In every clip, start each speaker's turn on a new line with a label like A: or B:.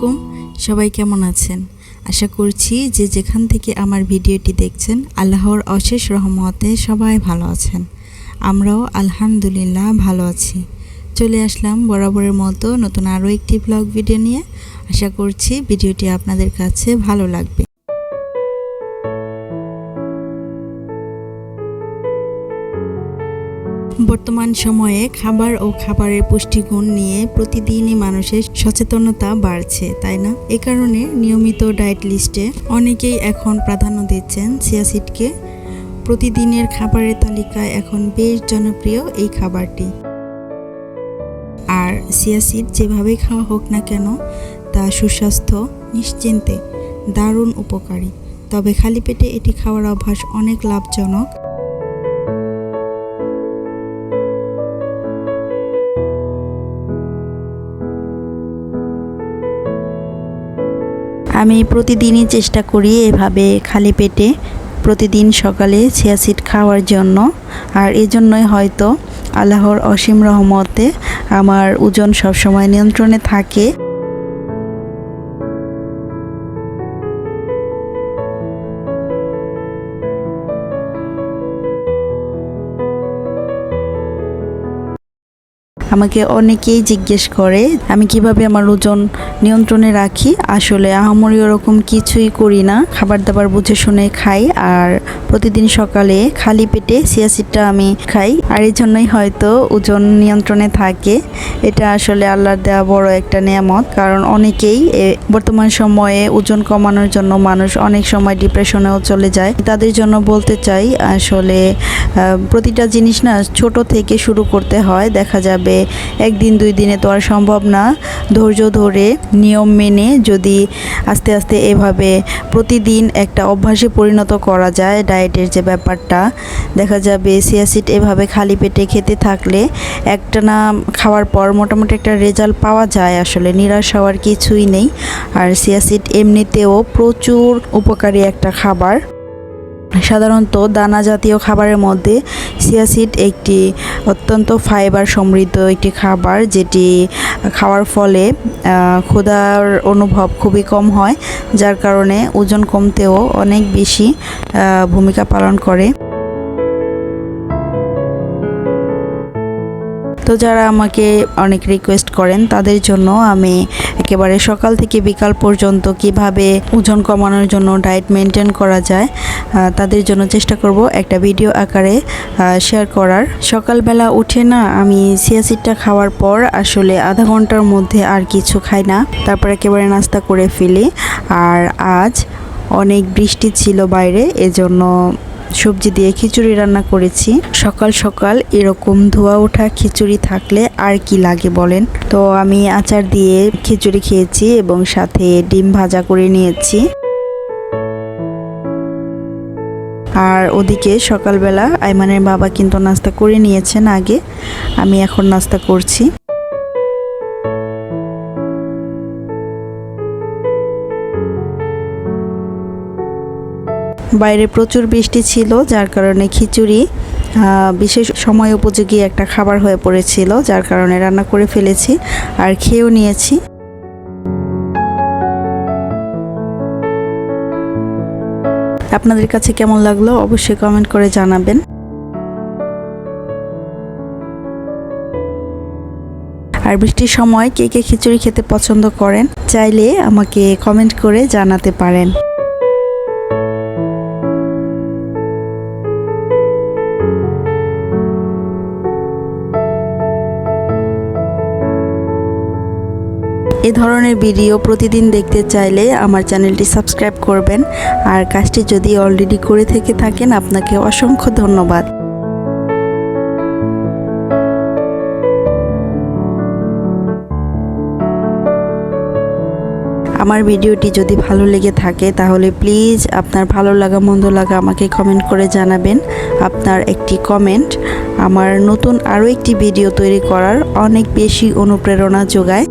A: আলাইকুম, সবাই কেমন আছেন? আশা করছি যে যেখান থেকে আমার ভিডিওটি দেখছেন আল্লাহর অশেষ রহমতে সবাই ভালো আছেন। আমরাও আলহামদুলিল্লাহ ভালো আছি। চলে আসলাম বরাবরের মতো নতুন আরও একটি ব্লগ ভিডিও নিয়ে। আশা করছি ভিডিওটি আপনাদের কাছে ভালো লাগবে। বর্তমান সময়ে খাবার ও খাবারের পুষ্টিগুণ নিয়ে প্রতিদিনই মানুষের সচেতনতা বাড়ছে, তাই না? এ কারণে নিয়মিত ডায়েট লিস্টে অনেকেই এখন প্রাধান্য দিচ্ছেন চিয়া সিডকে। প্রতিদিনের খাবারের তালিকায় এখন বেশ জনপ্রিয় এই খাবারটি। আর চিয়া সিড যেভাবেই খাওয়া হোক না কেন, তা সুস্বাস্থ্য নিশ্চিন্তে দারুণ উপকারী। তবে খালি পেটে এটি খাওয়ার অভ্যাস অনেক লাভজনক। আমি প্রতিদিনই চেষ্টা করি এভাবে খালি পেটে প্রতিদিন সকালে চিয়া সিড খাওয়ার জন্য। আর এজন্যই হয়তো আল্লাহর অসীম রহমতে আমার ওজন সবসময় নিয়ন্ত্রণে থাকে। আমাকে অনেকেই জিজ্ঞেস করে আমি কিভাবে আমার ওজন নিয়ন্ত্রণে রাখি। আসলে আহামরি ওরকম কিছুই করি না, খাবার দাবার বুঝে শুনে খাই। আর প্রতিদিন সকালে খালি পেটে চিয়া সিডটা আমি খাই, আর এই জন্যই হয়তো ওজন নিয়ন্ত্রণে থাকে। এটা আসলে আল্লাহর দেওয়া বড় একটা নিয়ামত। কারণ অনেকেই বর্তমান সময়ে ওজন কমানোর জন্য মানুষ অনেক সময় ডিপ্রেশনেও চলে যায়। তাদের জন্য বলতে চাই, আসলে প্রতিটা জিনিস না ছোট থেকে শুরু করতে হয়। দেখা যাবে একদিন দুই দিনে তো আর সম্ভব না। ধৈর্য ধরে নিয়ম মেনে যদি আস্তে আস্তে এভাবে প্রতিদিন একটা অভ্যাসে পরিণত করা যায় ডায়েটের যে ব্যাপারটা, দেখা যাবে চিয়া সিড এভাবে খালি পেটে খেতে থাকলে একটানা খাওয়ার পর মোটামুটি একটা রেজাল্ট পাওয়া যায়। আসলে নিরাশ হওয়ার কিছুই নেই। আর চিয়া সিড এমনিতেও প্রচুর উপকারী একটা খাবার। সাধারণত দানা জাতীয় খাবারের মধ্যে চিয়া সিড একটি অত্যন্ত ফাইবার সমৃদ্ধ একটি খাবার, যেটি খাওয়ার ফলে ক্ষুধার অনুভব খুবই কম হয়, যার কারণে ওজন কমতেও অনেক বেশি ভূমিকা পালন করে। তো যারা আমাকে অনেক রিকোয়েস্ট করেন তাদের জন্য আমি একেবারে সকাল থেকে বিকাল পর্যন্ত কিভাবে ওজন কমানোর জন্য ডায়েট মেনটেন করা যায় তাদের জন্য চেষ্টা করব একটা ভিডিও আকারে শেয়ার করার। সকালবেলা উঠে না আমি চিয়া সিডটা খাওয়ার পর আসলে আধা ঘন্টার মধ্যে আর কিছু খাই না, তারপর একেবারে নাস্তা করে ফেলি। আর আজ অনেক বৃষ্টি ছিল বাইরে, এজন্য সবজি দিয়ে খিচুড়ি রান্না করেছি। সকাল সকাল এরকম ধোয়া ওঠা খিচুড়ি থাকলে আর কি লাগে বলেন। তো আমি আচার দিয়ে খিচুড়ি খেয়েছি এবং সাথে ডিম ভাজা করে নিয়েছি। আর ওদিকে সকালবেলা আইমানের বাবা কিন্তু নাস্তা করে নিয়েছেন আগে, আমি এখন নাস্তা করছি। বাইরে প্রচুর বৃষ্টি ছিল, যার কারণে খিচুড়ি বিশেষ সময় উপযোগী একটা খাবার হয়ে পড়েছিল, যার কারণে রান্না করে ফেলেছি আর খেয়েও নিয়েছি। আপনাদের কাছে কেমন লাগলো অবশ্যই কমেন্ট করে জানাবেন। আর বৃষ্টির সময় কে কে খিচুড়ি খেতে পছন্দ করেন চাইলে আমাকে কমেন্ট করে জানাতে পারেন। এ ধরনের ভিডিও প্রতিদিন দেখতে চাইলে আমার চ্যানেলটি সাবস্ক্রাইব করবেন। আর কাজটি যদি অলরেডি করে থেকে থাকেন আপনাকে অসংখ্য ধন্যবাদ। আমার ভিডিওটি যদি ভালো লেগে থাকে তাহলে প্লিজ আপনার ভালো লাগা মন্দ লাগা আমাকে কমেন্ট করে জানাবেন। আপনার একটি কমেন্ট আমার নতুন আরও একটি ভিডিও তৈরি করার অনেক বেশি অনুপ্রেরণা যোগায়।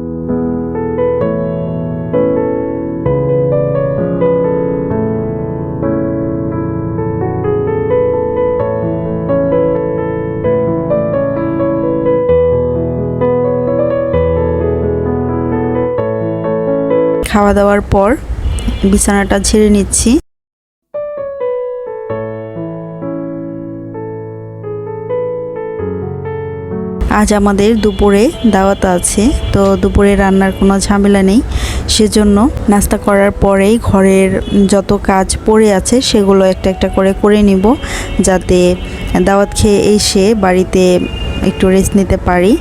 A: খাওয়া দাওয়ার পর বিছানাটা ঝেড়ে নিচ্ছি। আজ আমাদের দুপুরে দাওয়াত আছে, তো দুপুরে রান্নার কোনো ঝামেলা নেই, সেজন্য নাস্তা করার পরেই ঘরের যত কাজ পড়ে আছে সেগুলো একটা একটা করে নিব, যাতে দাওয়াত খেয়ে এসে বাড়িতে একটু রেস্ট নিতে পারি,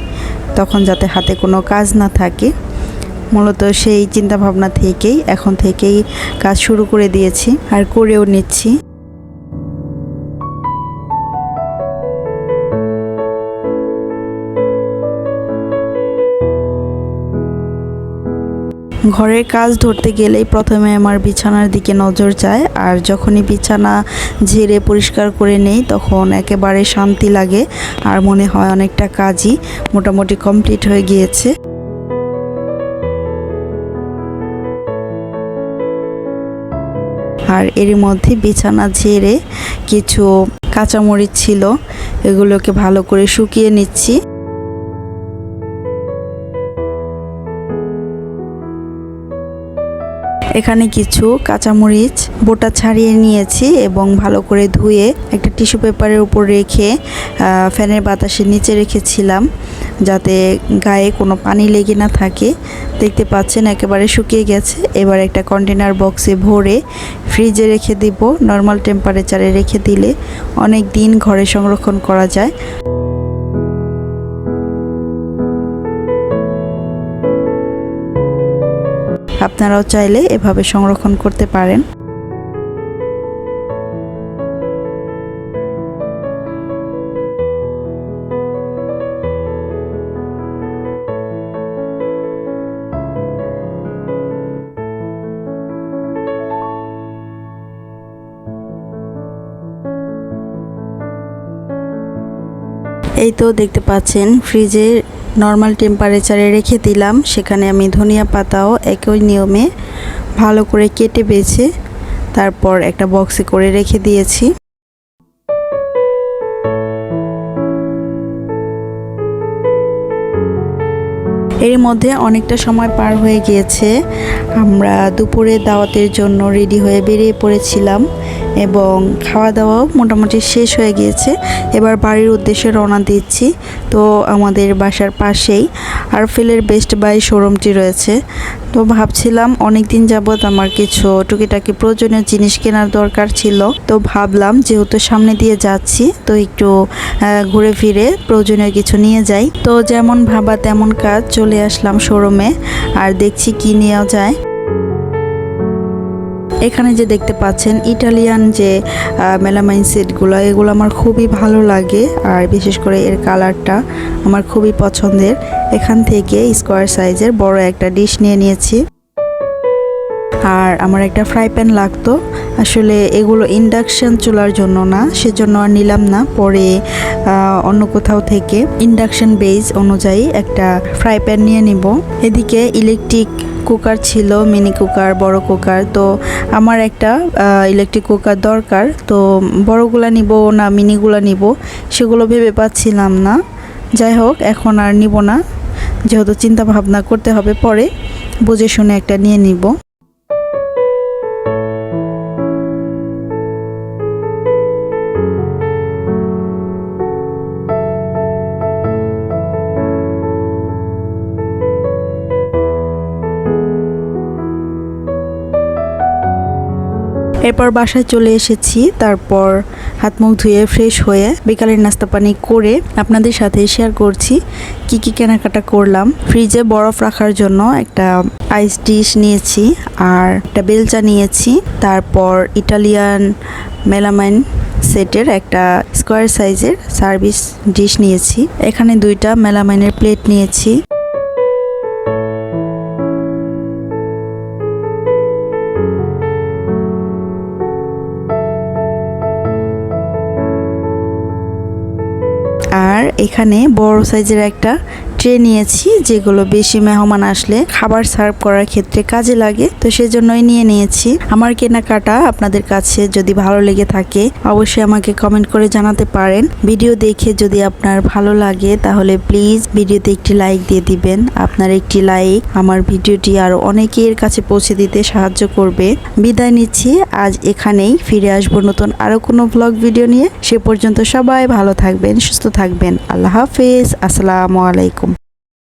A: তখন যাতে হাতে কোনো কাজ না থাকে। মূলত সেই চিন্তা ভাবনা থেকেই এখন থেকেই কাজ শুরু করে দিয়েছি আর করেও নিচ্ছি। ঘরের কাজ ধরতে গেলেই প্রথমে আমার বিছানার দিকে নজর যায়, আর যখনই বিছানা ঝেড়ে পরিষ্কার করে নেই তখন একেবারে শান্তি লাগে আর মনে হয় অনেকটা কাজই মোটামুটি কমপ্লিট হয়ে গিয়েছে। আর এর মধ্যে বিছানা ঝেড়ে কিছু কাঁচামরিচ ছিল, এগুলোকে ভালো করে শুকিয়ে নিচ্ছি। এখানে কিছু কাঁচামরিচ বোটা ছাড়িয়ে নিয়েছি এবং ভালো করে ধুয়ে একটা টিস্যু পেপারের উপর রেখে ফ্যানের বাতাসের নিচে রেখেছিলাম, যাতে গায়ে কোনো পানি লেগে না থাকে। দেখতে পাচ্ছেন একেবারে শুকিয়ে গেছে। এবার একটা কন্টেনার বক্সে ভরে ফ্রিজে রেখে দিব। নর্মাল টেম্পারেচারে রেখে দিলে অনেক দিন ঘরে সংরক্ষণ করা যায়। আপনারাও চাইলে এভাবে সংরক্ষণ করতে পারেন। এই তো দেখতে পাচ্ছেন ফ্রিজে নর্মাল টেম্পারেচারে রেখে দিলাম। সেখানে আমি ধনিয়া পাতাও একই নিয়মে ভালো করে কেটে বেছে তারপর একটা বক্সে করে রেখে দিয়েছি। এর মধ্যে অনেকটা সময় পার হয়ে গিয়েছে। আমরা দুপুরে দাওয়াতের জন্য রেডি হয়ে বেরিয়ে পড়েছিলাম এবং খাওয়া দাওয়াও মোটামুটি শেষ হয়ে গিয়েছে। এবার বাড়ির উদ্দেশ্যে রওনা দিচ্ছি। তো আমাদের বাসার পাশেই আরফেলের বেস্ট বাই শোরুমটি রয়েছে। তো ভাবছিলাম অনেক দিন যাবত আমার কিছু টুকিটাকি প্রয়োজনীয় জিনিস কেনার দরকার ছিল, তো ভাবলাম যেহেতু সামনে দিয়ে যাচ্ছি তো একটু ঘুরে ফিরে প্রয়োজনীয় কিছু নিয়ে যাই। তো যেমন ভাবা তেমন কাজ, চলে আসলাম শোরুমে আর দেখছি কি নেওয়া যায়। এখানে যে দেখতে পাচ্ছেন ইটালিয়ান যে মেলামাইন সেটগুলো, এগুলো আমার খুবই ভালো লাগে আর বিশেষ করে এর কালারটা আমার খুবই পছন্দের। এখান থেকে স্কোয়ার সাইজের বড় একটা ডিশ নিয়ে নিয়েছি। আর আমার একটা ফ্রাই প্যান লাগতো, আসলে এগুলো ইন্ডাকশন চুলার জন্য না, সেজন্য আর নিলাম না। পরে অন্য কোথাও থেকে ইন্ডাকশন বেস অনুযায়ী একটা ফ্রাই প্যান নিয়ে নিব। এদিকে ইলেকট্রিক কুকার ছিল, মিনি কুকার, বড় কুকার। তো আমার একটা ইলেকট্রিক কুকার দরকার, তো বড়গুলা নিব না মিনিগুলা নিব সেগুলো ভেবে পাচ্ছিলাম না। যাই হোক, এখন আর নিব না, যেহেতু চিন্তা ভাবনা করতে হবে, পরে বুঝে শুনে একটা নিয়ে নিব। এরপর বাসায় চলে এসেছি, তারপর হাত মুখ ধুয়ে ফ্রেশ হয়ে বিকালের নাস্তা পানি করে আপনাদের সাথে শেয়ার করছি কি কি কেনাকাটা করলাম। ফ্রিজে বরফ রাখার জন্য একটা আইস ডিশ নিয়েছি আর একটা বেলচা নিয়েছি। তারপর ইটালিয়ান মেলামাইন সেটের একটা স্কোয়ার সাইজের সার্ভিস ডিশ নিয়েছি। এখানে দুইটা মেলামাইনের প্লেট নিয়েছি। আর এখানে বড় সাইজের একটা ট্রে ট্রে নিয়েছি, যেগুলো বেশি মেহমান আসলে খাবার সার্ভ করার ক্ষেত্রে কাজে লাগে, তো সেজন্যই নিয়ে নিয়েছি। আমার কেনাকাটা আপনাদের কাছে যদি ভালো লেগে থাকে অবশ্যই আমাকে কমেন্ট করে জানাতে পারেন। ভিডিও দেখে যদি আপনার ভালো লাগে তাহলে প্লিজ ভিডিওতে একটি লাইক দিয়ে দিবেন। আপনার একটি লাইক আমার ভিডিওটি আরো অনেকের কাছে পৌঁছে দিতে সাহায্য করবে। বিদায় নিচ্ছি আজ এখানেই, ফিরে আসবো নতুন আরো কোনো ব্লগ ভিডিও নিয়ে। সে পর্যন্ত সবাই ভালো থাকবেন, সুস্থ থাকবেন। আল্লাহ হাফেজ, আসসালামু আলাইকুম।